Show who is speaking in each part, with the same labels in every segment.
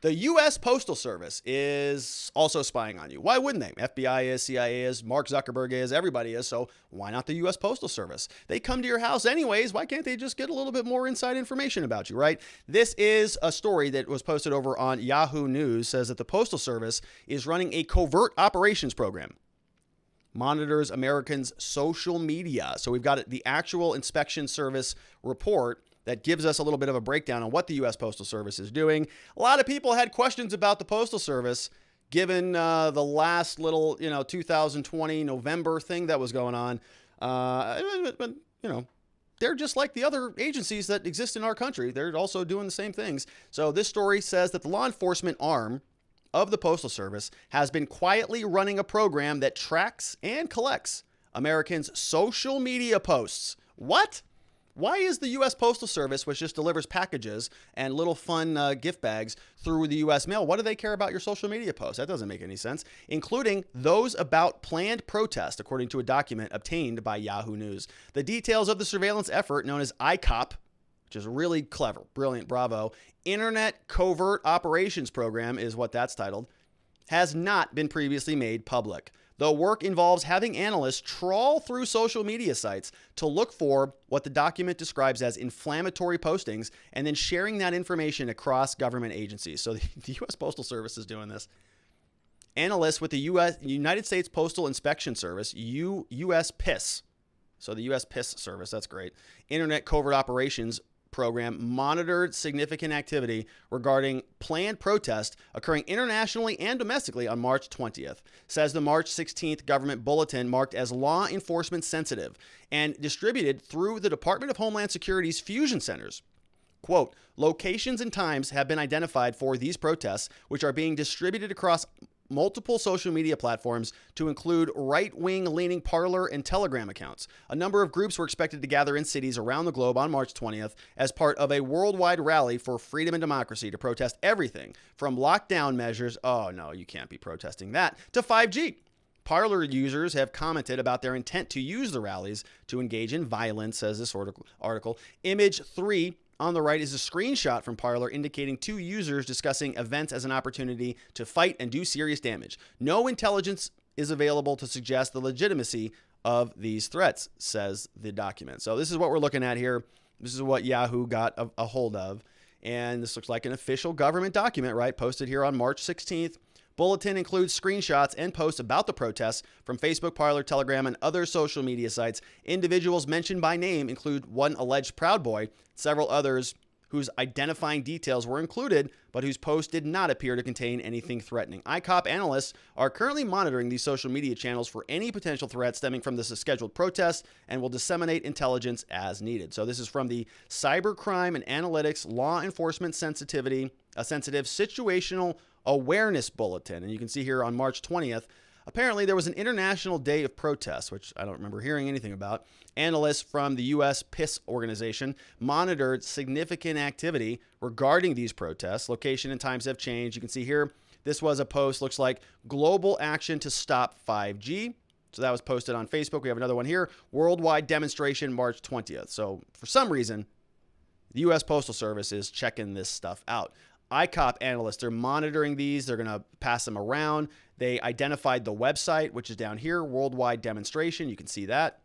Speaker 1: The U.S. Postal Service is also spying on you. Why wouldn't they? FBI is, CIA is, Mark Zuckerberg is, everybody is. So why not the U.S. Postal Service? They come to your house anyways. Why can't they just get a little bit more inside information about you, right? This is a story that was posted over on Yahoo News. Says that the Postal Service is running a covert operations program. Monitors Americans' social media. So we've got the actual inspection service report that gives us a little bit of a breakdown on what the U.S. Postal Service is doing. A lot of people had questions about the Postal Service given the last little, 2020 November thing that was going on. But they're just like the other agencies that exist in our country. They're also doing the same things. So this story says that the law enforcement arm of the Postal Service has been quietly running a program that tracks and collects Americans' social media posts. What? Why is the U.S. Postal Service, which just delivers packages and little fun gift bags through the U.S. mail, what do they care about your social media posts? That doesn't make any sense, including those about planned protest, according to a document obtained by Yahoo News. The details of the surveillance effort, known as ICOP, which is really clever, brilliant, bravo, Internet Covert Operations Program is what that's titled, has not been previously made public. The work involves having analysts trawl through social media sites to look for what the document describes as inflammatory postings and then sharing that information across government agencies. So the U.S. Postal Service is doing this. Analysts with the United States Postal Inspection Service, USPS, so the USPS service, that's great, Internet Covert Operations Program monitored significant activity regarding planned protests occurring internationally and domestically on March 20th, says the March 16th government bulletin marked as law enforcement sensitive and distributed through the Department of Homeland Security's fusion centers. Quote, locations and times have been identified for these protests, which are being distributed across multiple social media platforms to include right-wing leaning Parler and Telegram accounts. A number of groups were expected to gather in cities around the globe on March 20th as part of a worldwide rally for freedom and democracy to protest everything from lockdown measures, oh no, you can't be protesting that, to 5G. Parler users have commented about their intent to use the rallies to engage in violence, says this article. Image 3 on the right is a screenshot from Parler indicating two users discussing events as an opportunity to fight and do serious damage. No intelligence is available to suggest the legitimacy of these threats, says the document. So this is what we're looking at here. This is what Yahoo got a hold of. And this looks like an official government document, right? Posted here on March 16th. Bulletin includes screenshots and posts about the protests from Facebook, Parler, Telegram, and other social media sites. Individuals mentioned by name include one alleged Proud Boy, several others whose identifying details were included, but whose posts did not appear to contain anything threatening. ICOP analysts are currently monitoring these social media channels for any potential threats stemming from this scheduled protest and will disseminate intelligence as needed. So this is from the Cybercrime and Analytics Law Enforcement Sensitive Situational Awareness Bulletin. And you can see here on March 20th, apparently there was an international day of protest, which I don't remember hearing anything about. Analysts from the U.S. PIS organization monitored significant activity regarding these protests. Location and times have changed. You can see here, this was a post, looks like global action to stop 5G. So that was posted on Facebook. We have another one here, worldwide demonstration March 20th. So for some reason, the U.S. Postal Service is checking this stuff out. ICOP analysts are monitoring these. They're going to pass them around. They identified the website, which is down here, worldwide demonstration. You can see that.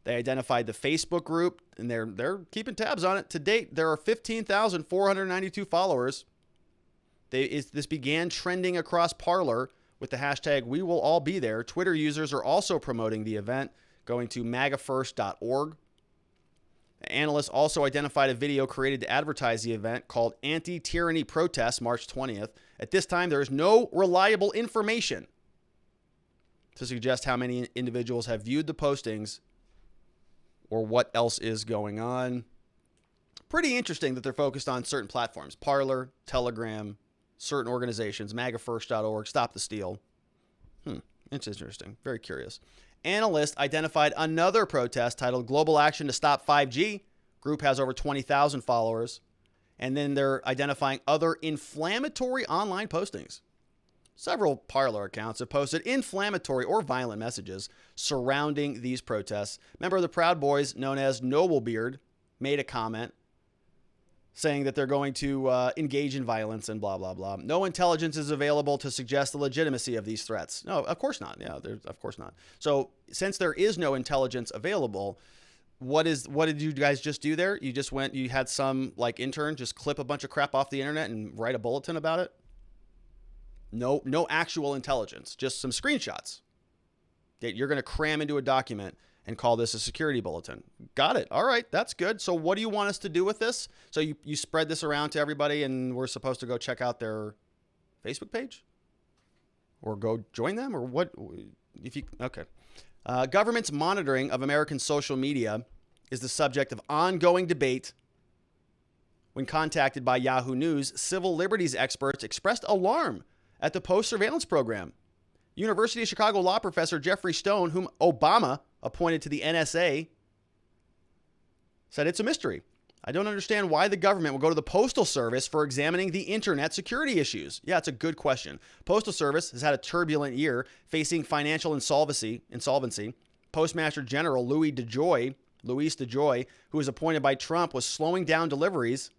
Speaker 1: They identified the Facebook group, and they're keeping tabs on it. To date, there are 15,492 followers. This began trending across Parler with the hashtag We Will All Be There. Twitter users are also promoting the event, going to magafirst.org. Analysts also identified a video created to advertise the event called Anti-Tyranny Protest March 20th. At this time, there is no reliable information to suggest how many individuals have viewed the postings or what else is going on. Pretty interesting that they're focused on certain platforms. Parler, Telegram, certain organizations, magafirst.org, Stop the Steal. It's interesting. Very curious. Analysts identified another protest titled Global Action to Stop 5G. Group has over 20,000 followers. And then they're identifying other inflammatory online postings. Several Parler accounts have posted inflammatory or violent messages surrounding these protests. Member of the Proud Boys, known as Noblebeard, made a comment saying that they're going to engage in violence and blah, blah, blah. No intelligence is available to suggest the legitimacy of these threats. No, of course not. Yeah, of course not. So since there is no intelligence available, what did you guys just do there? You just went, you had some like intern just clip a bunch of crap off the internet and write a bulletin about it? No actual intelligence, just some screenshots that you're going to cram into a document and call this a security bulletin. Got it. All right, that's good. So what do you want us to do with this? So you spread this around to everybody and we're supposed to go check out their Facebook page? Or go join them? Or what? Okay. Government's monitoring of American social media is the subject of ongoing debate. When contacted by Yahoo News, civil liberties experts expressed alarm at the Post surveillance program. University of Chicago law professor Jeffrey Stone, whom Obama appointed to the NSA, said it's a mystery. I don't understand why the government will go to the Postal Service for examining the internet security issues. Yeah, it's a good question. Postal Service has had a turbulent year facing financial insolvency. Postmaster General Louis DeJoy, who was appointed by Trump, was slowing down deliveries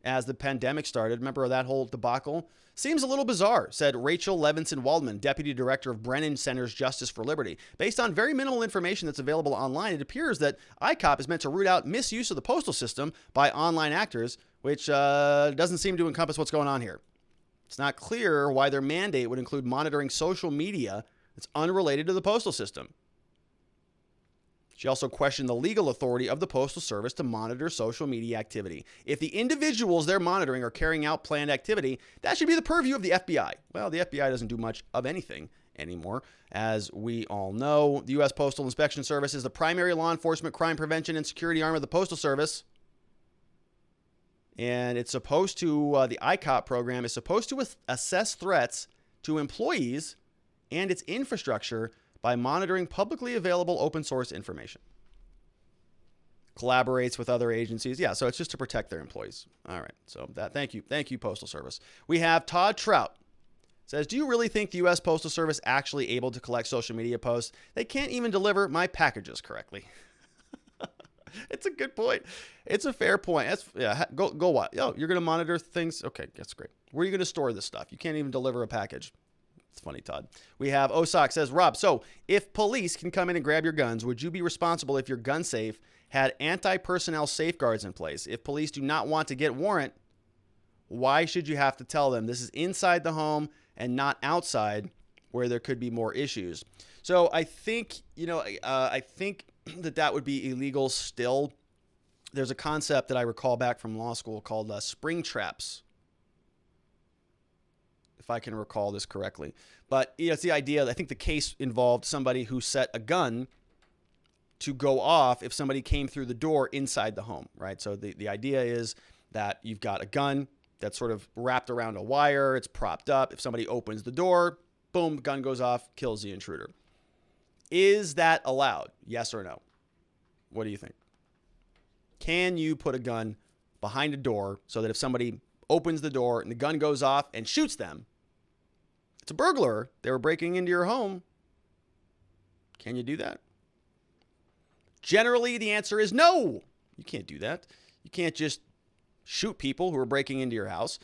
Speaker 1: as the pandemic started. Remember that whole debacle? Seems a little bizarre, said Rachel Levinson-Waldman, Deputy Director of Brennan Center's Justice for Liberty. Based on very minimal information that's available online, it appears that ICOP is meant to root out misuse of the postal system by online actors, which doesn't seem to encompass what's going on here. It's not clear why their mandate would include monitoring social media that's unrelated to the postal system. She also questioned the legal authority of the Postal Service to monitor social media activity. If the individuals they're monitoring are carrying out planned activity, that should be the purview of the FBI. Well, the FBI doesn't do much of anything anymore. As we all know, the U.S. Postal Inspection Service is the primary law enforcement, crime prevention, and security arm of the Postal Service. And it's supposed to, the ICOP program is supposed to assess threats to employees and its infrastructure by monitoring publicly available open source information. Collaborates with other agencies. Yeah, so it's just to protect their employees. All right, so thank you, Postal Service. We have Todd Trout. Says, do you really think the U.S. Postal Service actually able to collect social media posts? They can't even deliver my packages correctly. It's a good point. It's a fair point. Go what? Yo, you're going to monitor things? Okay, that's great. Where are you going to store this stuff? You can't even deliver a package. It's funny, Todd. We have Osak says, Rob, so if police can come in and grab your guns, would you be responsible if your gun safe had anti-personnel safeguards in place? If police do not want to get warrant, why should you have to tell them this is inside the home and not outside where there could be more issues? So I think, I think that would be illegal still. There's a concept that I recall back from law school called spring traps, if I can recall this correctly. But it's the idea. I think the case involved somebody who set a gun to go off if somebody came through the door inside the home, right? So the idea is that you've got a gun that's sort of wrapped around a wire. It's propped up. If somebody opens the door, boom, gun goes off, kills the intruder. Is that allowed? Yes or no? What do you think? Can you put a gun behind a door so that if somebody opens the door and the gun goes off and shoots them, it's a burglar, they were breaking into your home, can you do that? Generally, the answer is no. You can't do that. You can't just shoot people who are breaking into your house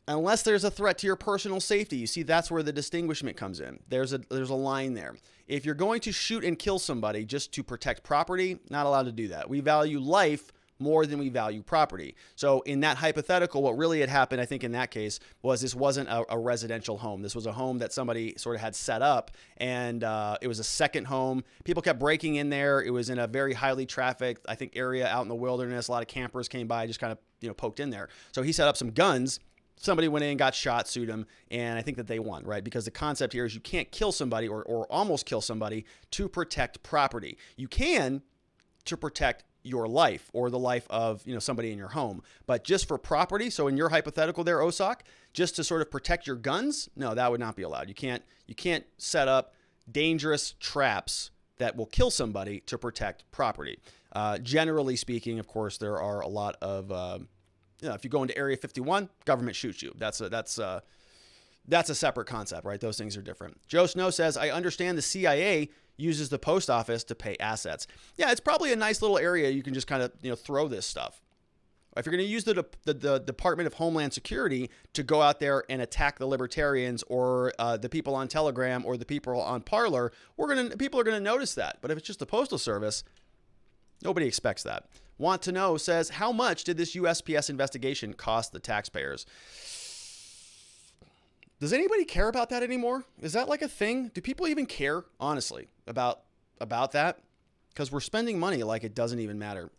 Speaker 1: unless there's a threat to your personal safety. You see, that's where the distinguishment comes in. There's a line there. If you're going to shoot and kill somebody just to protect property, not allowed to do that. We value life more than we value property. So in that hypothetical, what really had happened, I think in that case, was this wasn't a residential home. This was a home that somebody sort of had set up, and it was a second home. People kept breaking in there. It was in a very highly trafficked, I think, area out in the wilderness. A lot of campers came by, just kind of, poked in there. So he set up some guns. Somebody went in, got shot, sued him, and I think that they won, right? Because the concept here is you can't kill somebody or almost kill somebody to protect property. You can to protect your life or the life of somebody in your home, but just for property. So in your hypothetical there, Osak, just to sort of protect your guns, no, that would not be allowed. You can't set up dangerous traps that will kill somebody to protect property. Generally speaking, of course, there are a lot of if you go into Area 51, government shoots you. That's a separate concept, right? Those things are different. Joe Snow says, I understand the CIA uses the post office to pay assets. Yeah, it's probably a nice little area you can just kind of, throw this stuff. If you're going to use the Department of Homeland Security to go out there and attack the libertarians or the people on Telegram or the people on Parler, people are going to notice that. But if it's just the Postal Service, nobody expects that. Want to Know says, how much did this USPS investigation cost the taxpayers? Does anybody care about that anymore? Is that like a thing? Do people even care, honestly, about that? Because we're spending money like it doesn't even matter.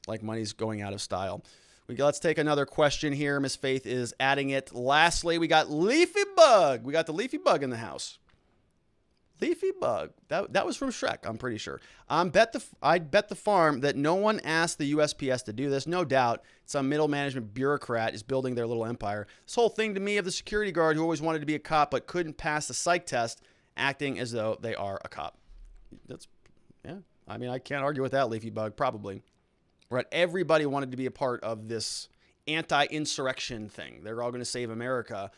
Speaker 1: Like money's going out of style. Let's take another question here. Miss Faith is adding it. Lastly, we got Leafy Bug. We got the Leafy Bug in the house. Leafy Bug. That was from Shrek, I'm pretty sure. I'd bet the farm that no one asked the USPS to do this. No doubt some middle management bureaucrat is building their little empire. This whole thing to me of the security guard who always wanted to be a cop but couldn't pass the psych test, acting as though they are a cop. Yeah. I mean, I can't argue with that, Leafy Bug, probably. Right? Everybody wanted to be a part of this anti-insurrection thing. They're all going to save America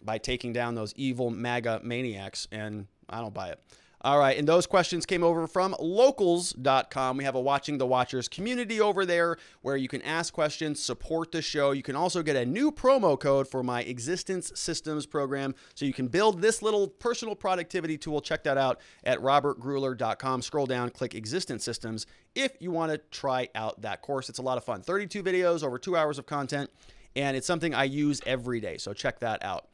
Speaker 1: by taking down those evil MAGA maniacs, and I don't buy it. All right, and those questions came over from locals.com. We have a Watching the Watchers community over there where you can ask questions, support the show. You can also get a new promo code for my Existence Systems program, so you can build this little personal productivity tool. Check that out at robertgruler.com. Scroll down, click Existence Systems if you want to try out that course. It's a lot of fun. 32 videos, over 2 hours of content, and it's something I use every day, so check that out.